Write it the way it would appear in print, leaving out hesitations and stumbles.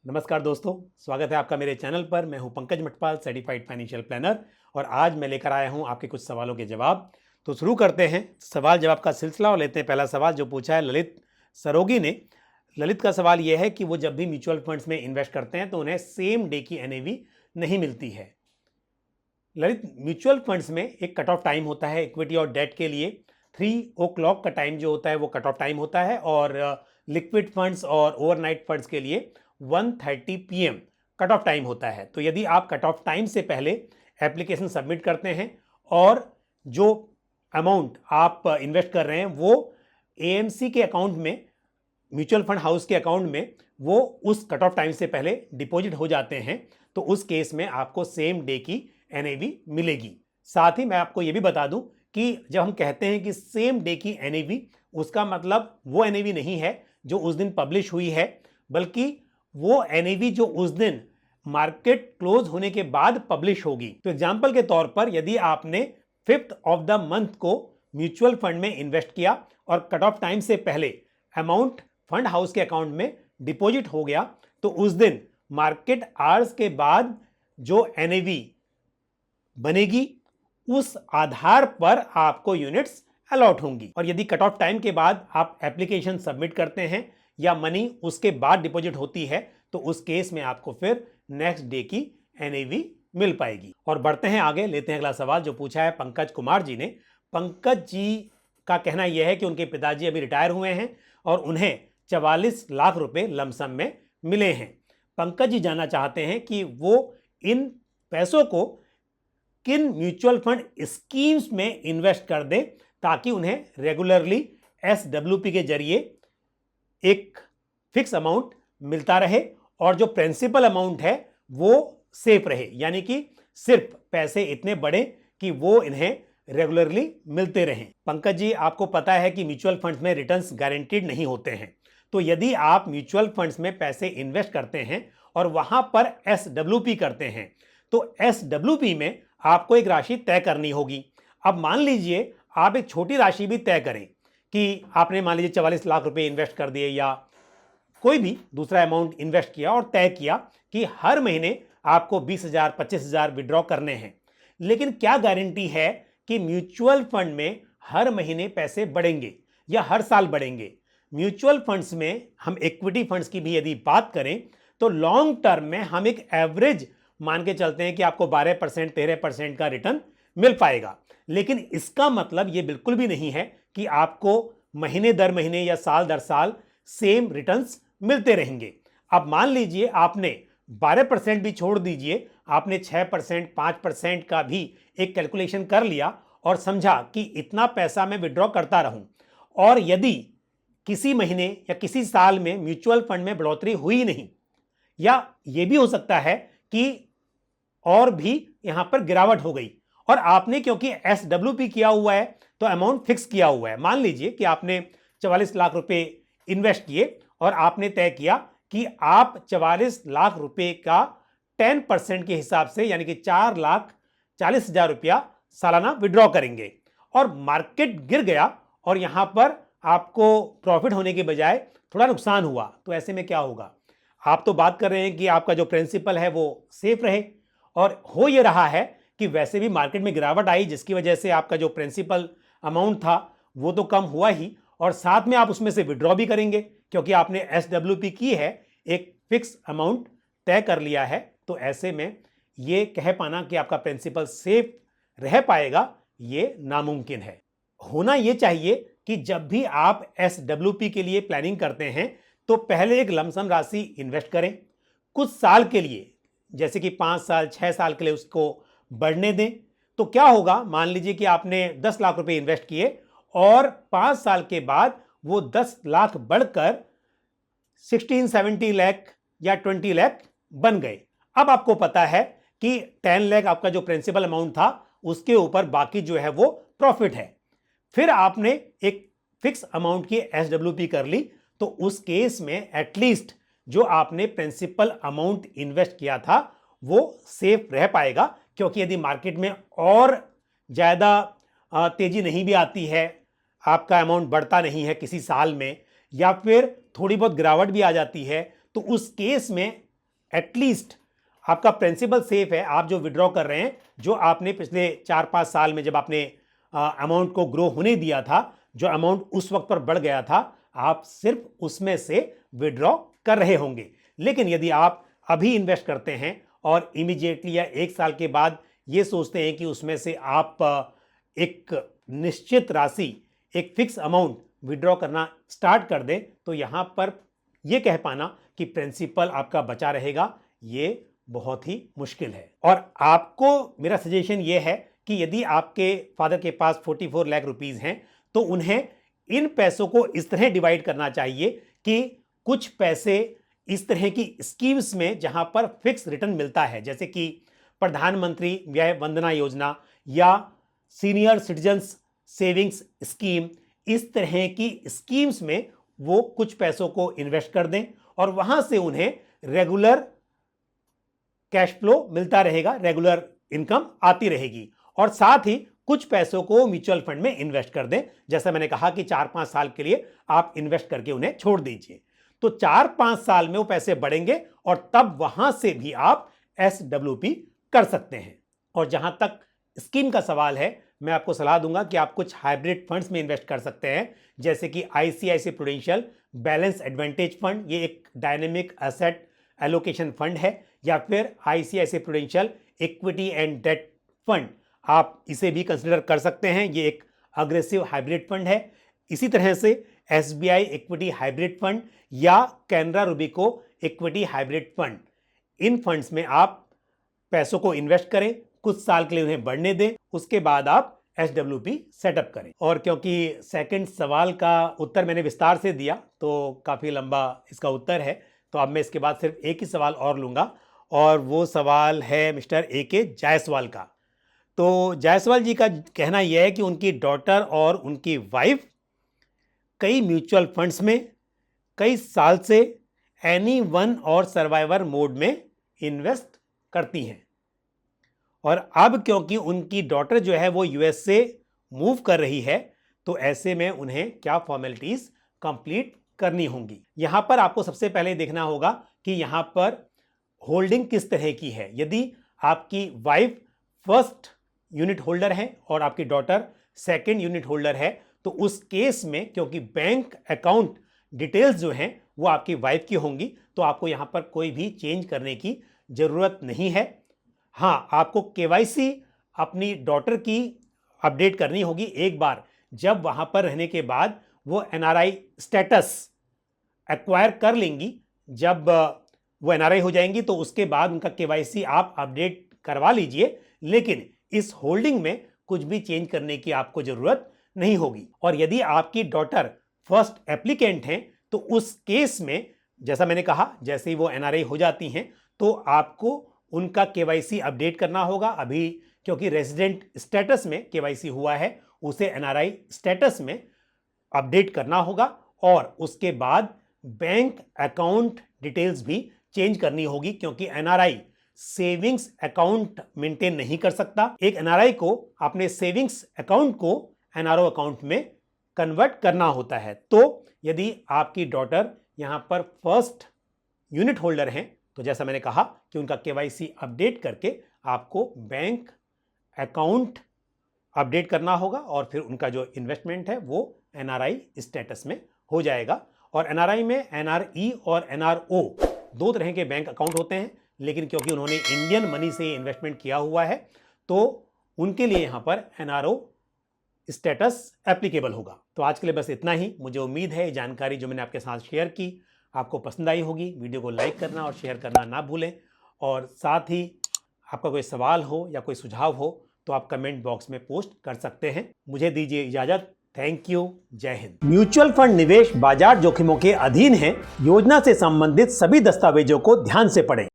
नमस्कार दोस्तों, स्वागत है आपका मेरे चैनल पर। मैं हूं Pankaj Matpal, certified financial planner, और आज मैं लेकर आया हूं आपके कुछ सवालों के जवाब। तो शुरू करते हैं सवाल जवाब का सिलसिला और लेते हैं पहला सवाल जो पूछा है ललित सरोगी ने। ललित का सवाल यह है कि वो जब भी म्यूचुअल फंड्स में इन्वेस्ट करते हैं तो उन्हें सेम डे की एनएवी नहीं मिलती है। ललित, म्यूचुअल फंड्स में एक कट ऑफ टाइम होता है इक्विटी और डेट के लिए। 3 o'clock का टाइम जो होता है वो कट ऑफ टाइम होता है, और लिक्विड फंड्स और ओवरनाइट फंड्स के लिए 1:30 PM कट ऑफ टाइम होता है। तो यदि आप कट ऑफ टाइम से पहले एप्लीकेशन सबमिट करते हैं और जो अमाउंट आप इन्वेस्ट कर रहे हैं वो एएमसी के अकाउंट में, म्यूचुअल फंड हाउस के अकाउंट में, वो उस कट ऑफ टाइम से पहले डिपॉजिट हो जाते हैं, तो उस केस में आपको सेम डे की एनएवी मिलेगी। साथ ही मैं आपको ये भी बता दूं कि जब हम कहते हैं कि सेम डे की एनएवी, उसका मतलब वो एनएवी नहीं है जो उस दिन पब्लिश हुई है, बल्कि वो एनएवी जो उस दिन मार्केट क्लोज होने के बाद पब्लिश होगी। तो एग्जांपल के तौर पर यदि आपने 5th ऑफ द मंथ को म्यूचुअल फंड में इन्वेस्ट किया और कट ऑफ टाइम से पहले अमाउंट फंड हाउस के अकाउंट में डिपॉजिट हो गया, तो उस दिन मार्केट आवर्स के बाद जो एनएवी बनेगी उस आधार पर आपको यूनिट्स अलॉट होंगी। और यदि कट ऑफ टाइम के बाद आप एप्लीकेशन सबमिट करते हैं या मनी उसके बाद डिपॉजिट होती है, तो उस केस में आपको फिर नेक्स्ट डे की एनएवी मिल पाएगी। और बढ़ते हैं आगे, लेते हैं अगला सवाल जो पूछा है पंकज कुमार जी ने। पंकज जी का कहना यह है कि उनके पिताजी अभी रिटायर हुए हैं और उन्हें 44 लाख रुपए लमसम में मिले हैं। पंकज जी जानना चाहते हैं कि वो इन पैसों को किन म्यूचुअल फंड स्कीम्स में इन्वेस्ट कर दें ताकि उन्हें रेगुलरली एसडब्ल्यूपी के जरिए एक फिक्स अमाउंट मिलता रहे और जो प्रिंसिपल अमाउंट है वो सेफ रहे, यानी कि सिर्फ पैसे इतने बढ़े कि वो इन्हें रेगुलरली मिलते रहें। पंकज जी, आपको पता है कि म्यूचुअल फंड्स में रिटर्न्स गारंटीड नहीं होते हैं। तो यदि आप म्यूचुअल फंड्स में पैसे इन्वेस्ट करते हैं और वहां पर एसडब्ल्यूपी करते हैं, तो एसडब्ल्यूपी में आपको एक राशि तय करनी होगी। अब मान लीजिए आप एक छोटी राशि भी तय करें कि आपने मान लीजिए 44 लाख रुपए इन्वेस्ट कर दिए या कोई भी दूसरा अमाउंट इन्वेस्ट किया और तय किया कि हर महीने आपको 20,000 25,000 विड्रॉ करने हैं। लेकिन क्या गारंटी है कि म्यूचुअल फंड में हर महीने पैसे बढ़ेंगे या हर साल बढ़ेंगे? म्यूचुअल फंड्स में हम इक्विटी फंड्स की भी यदि बात करें तो लॉन्ग टर्म में हम एक एवरेज मान के चलते हैं कि आपको 12% 13% का रिटर्न मिल पाएगा। लेकिन इसका मतलब यह बिल्कुल भी नहीं है कि आपको महीने दर महीने या साल दर साल सेम रिटर्न्स मिलते रहेंगे। अब मान लीजिए आपने 12% भी छोड़ दीजिए, आपने 6% 5% का भी एक कैलकुलेशन कर लिया और समझा कि इतना पैसा मैं विड्रॉ करता रहूं, और यदि किसी महीने या किसी साल में म्यूचुअल फंड में बढ़ोतरी हुई नहीं, या यह भी हो सकता है कि और भी यहां पर गिरावट हो गई, और आपने क्योंकि एसडब्ल्यूपी किया हुआ है तो अमाउंट फिक्स किया हुआ है। मान लीजिए कि आपने 44 लाख रुपए इन्वेस्ट किए और आपने तय किया कि आप 44 लाख रुपए का 10% के हिसाब से, यानी कि 4,40,000 रुपया सालाना विड्रॉ करेंगे, और मार्केट गिर गया और यहां पर आपको प्रॉफिट होने के बजाय थोड़ा नुकसान हुआ, तो ऐसे में क्या होगा? आप तो बात कर रहे हैं कि आपका जो प्रिंसिपल है वो सेफ रहे, और हो ये रहा है कि वैसे भी मार्केट में गिरावट आई जिसकी वजह से आपका जो प्रिंसिपल अमाउंट था वो तो कम हुआ ही, और साथ में आप उसमें से विड्रॉ भी करेंगे क्योंकि आपने एसडब्ल्यूपी की है, एक फिक्स अमाउंट तय कर लिया है। तो ऐसे में ये कह पाना कि आपका प्रिंसिपल सेफ रह पाएगा, ये नामुमकिन है। होना ये चाहिए कि जब भी आप एसडब्ल्यूपी के लिए प्लानिंग करते हैं तो पहले एक लमसम राशि इन्वेस्ट करें, कुछ साल के लिए, जैसे कि 5 साल 6 साल के लिए उसको बढ़ने दें। तो क्या होगा, मान लीजिए कि आपने 10 लाख रुपए इन्वेस्ट किए और 5 साल के बाद वो 10 लाख बढ़कर 16-17 लाख या 20 लाख बन गए। अब आपको पता है कि 10 लाख आपका जो प्रिंसिपल अमाउंट था उसके ऊपर बाकी जो है वो प्रॉफिट है। फिर आपने एक फिक्स अमाउंट की एसडब्ल्यूपी कर ली, तो उस केस में एटलीस्ट जो आपने प्रिंसिपल अमाउंट इन्वेस्ट किया था वो सेफ रह पाएगा, क्योंकि यदि मार्केट में और ज़्यादा तेजी नहीं भी आती है, आपका अमाउंट बढ़ता नहीं है किसी साल में, या फिर थोड़ी बहुत गिरावट भी आ जाती है, तो उस केस में एटलीस्ट आपका प्रिंसिपल सेफ है। आप जो विड्रॉ कर रहे हैं, जो आपने पिछले 4-5 साल में जब आपने अमाउंट को ग्रो होने दिया था, जो अमाउंट उस वक्त पर बढ़ गया था, आप सिर्फ उसमें से विड्रॉ कर रहे होंगे। लेकिन यदि आप अभी इन्वेस्ट करते हैं और इमीडिएटली या 1 साल के बाद ये सोचते हैं कि उसमें से आप एक निश्चित राशि, एक फिक्स अमाउंट विड्रॉ करना स्टार्ट कर दें, तो यहां पर यह कह पाना कि प्रिंसिपल आपका बचा रहेगा, ये बहुत ही मुश्किल है। और आपको मेरा सजेशन यह है कि यदि आपके फादर के पास 44 लाख रुपीस हैं, तो उन्हें इन पैसों को इस तरह डिवाइड करना चाहिए कि कुछ पैसे इस तरह की स्कीम्स में जहां पर फिक्स रिटर्न मिलता है, जैसे कि प्रधानमंत्री व्यय वंदना योजना या सीनियर सिटीजन्स सेविंग्स स्कीम, इस तरह की स्कीम्स में वो कुछ पैसों को इन्वेस्ट कर दें और वहां से उन्हें रेगुलर कैश फ्लो मिलता रहेगा, रेगुलर इनकम आती रहेगी। और साथ ही कुछ पैसों को म्यूचुअल फंड में इन्वेस्ट कर दें। जैसा मैंने कहा कि 4-5 साल के लिए आप इन्वेस्ट करके उन्हें छोड़ दीजिए, तो 4-5 साल में वो पैसे बढ़ेंगे और तब वहां से भी आप SWP कर सकते हैं। और जहां तक स्कीम का सवाल है, मैं आपको सलाह दूंगा कि आप कुछ हाइब्रिड फंड्स में इन्वेस्ट कर सकते हैं, जैसे कि ICICI prudential balance advantage fund, ये एक डायनेमिक एसेट एलोकेशन फंड है, या फिर ICICI prudential equity and debt fund, आप इसे भी कंसिडर कर सकते हैं। ये एक अग्रेसिव हाइब्रिड फंड है। इसी तरह से SBI इक्विटी हाइब्रिड फंड या कैनरा रूबिको इक्विटी हाइब्रिड फंड, इन फंड्स में आप पैसों को इन्वेस्ट करें, कुछ साल के लिए उन्हें बढ़ने दें, उसके बाद आप SWP सेटअप करें। और क्योंकि सेकंड सवाल का उत्तर मैंने विस्तार से दिया, तो काफ़ी लंबा इसका उत्तर है, तो अब मैं इसके बाद सिर्फ एक ही सवाल और लूँगा, और वो सवाल है मिस्टर AK जायसवाल का। तो जायसवाल जी का कहना यह है कि उनकी डॉटर और उनकी वाइफ कई म्यूचुअल फंड्स में कई साल से एनी वन और सर्वाइवर मोड में इन्वेस्ट करती हैं, और अब क्योंकि उनकी डॉटर जो है वो US से मूव कर रही है, तो ऐसे में उन्हें क्या फॉर्मेलिटीज कंप्लीट करनी होंगी। यहां पर आपको सबसे पहले देखना होगा कि यहां पर होल्डिंग किस तरह की है। यदि आपकी वाइफ फर्स्ट यूनिट होल्डर है और आपकी डॉटर सेकंड यूनिट होल्डर है, तो उस केस में क्योंकि बैंक अकाउंट डिटेल्स जो हैं वो आपकी वाइफ की होंगी, तो आपको यहां पर कोई भी चेंज करने की जरूरत नहीं है। हाँ, आपको KYC अपनी डॉटर की अपडेट करनी होगी एक बार जब वहां पर रहने के बाद वो NRI स्टेटस एक्वायर कर लेंगी। जब वो NRI हो जाएंगी तो उसके बाद उनका KYC आप अपडेट करवा लीजिए, लेकिन इस होल्डिंग में कुछ भी चेंज करने की आपको जरूरत नहीं होगी। और यदि आपकी डॉटर फर्स्ट एप्लीकेंट हैं, तो उस केस में जैसा मैंने कहा, जैसे ही वो NRI हो जाती हैं तो आपको उनका KYC अपडेट करना होगा। अभी क्योंकि रेजिडेंट स्टेटस में KYC हुआ है, उसे NRI स्टेटस में अपडेट करना होगा, और उसके बाद बैंक अकाउंट डिटेल्स भी चेंज करनी होगी, क्योंकि NRI सेविंग्स अकाउंट मेंटेन नहीं कर सकता। एक NRI को अपने सेविंग्स अकाउंट को NRO अकाउंट में कन्वर्ट करना होता है। तो यदि आपकी डॉटर यहां पर फर्स्ट यूनिट होल्डर हैं, तो जैसा मैंने कहा कि उनका KYC अपडेट करके आपको बैंक अकाउंट अपडेट करना होगा, और फिर उनका जो इन्वेस्टमेंट है वो NRI स्टेटस में हो जाएगा। और NRI में NRE और NRO दो तरह के बैंक अकाउंट होते हैं, लेकिन क्योंकि उन्होंने इंडियन मनी से इन्वेस्टमेंट किया हुआ है, तो उनके लिए यहां पर NRO स्टेटस एप्लीकेबल होगा। तो आज के लिए बस इतना ही। मुझे उम्मीद है ये जानकारी जो मैंने आपके साथ शेयर की आपको पसंद आई होगी। वीडियो को लाइक करना और शेयर करना ना भूलें, और साथ ही आपका कोई सवाल हो या कोई सुझाव हो तो आप कमेंट बॉक्स में पोस्ट कर सकते हैं। मुझे दीजिए इजाजत। Thank you. जय हिंद। म्यूचुअल फंड निवेश बाजार जोखिमों के अधीन है। योजना से संबंधित सभी दस्तावेजों को ध्यान से पढ़ें।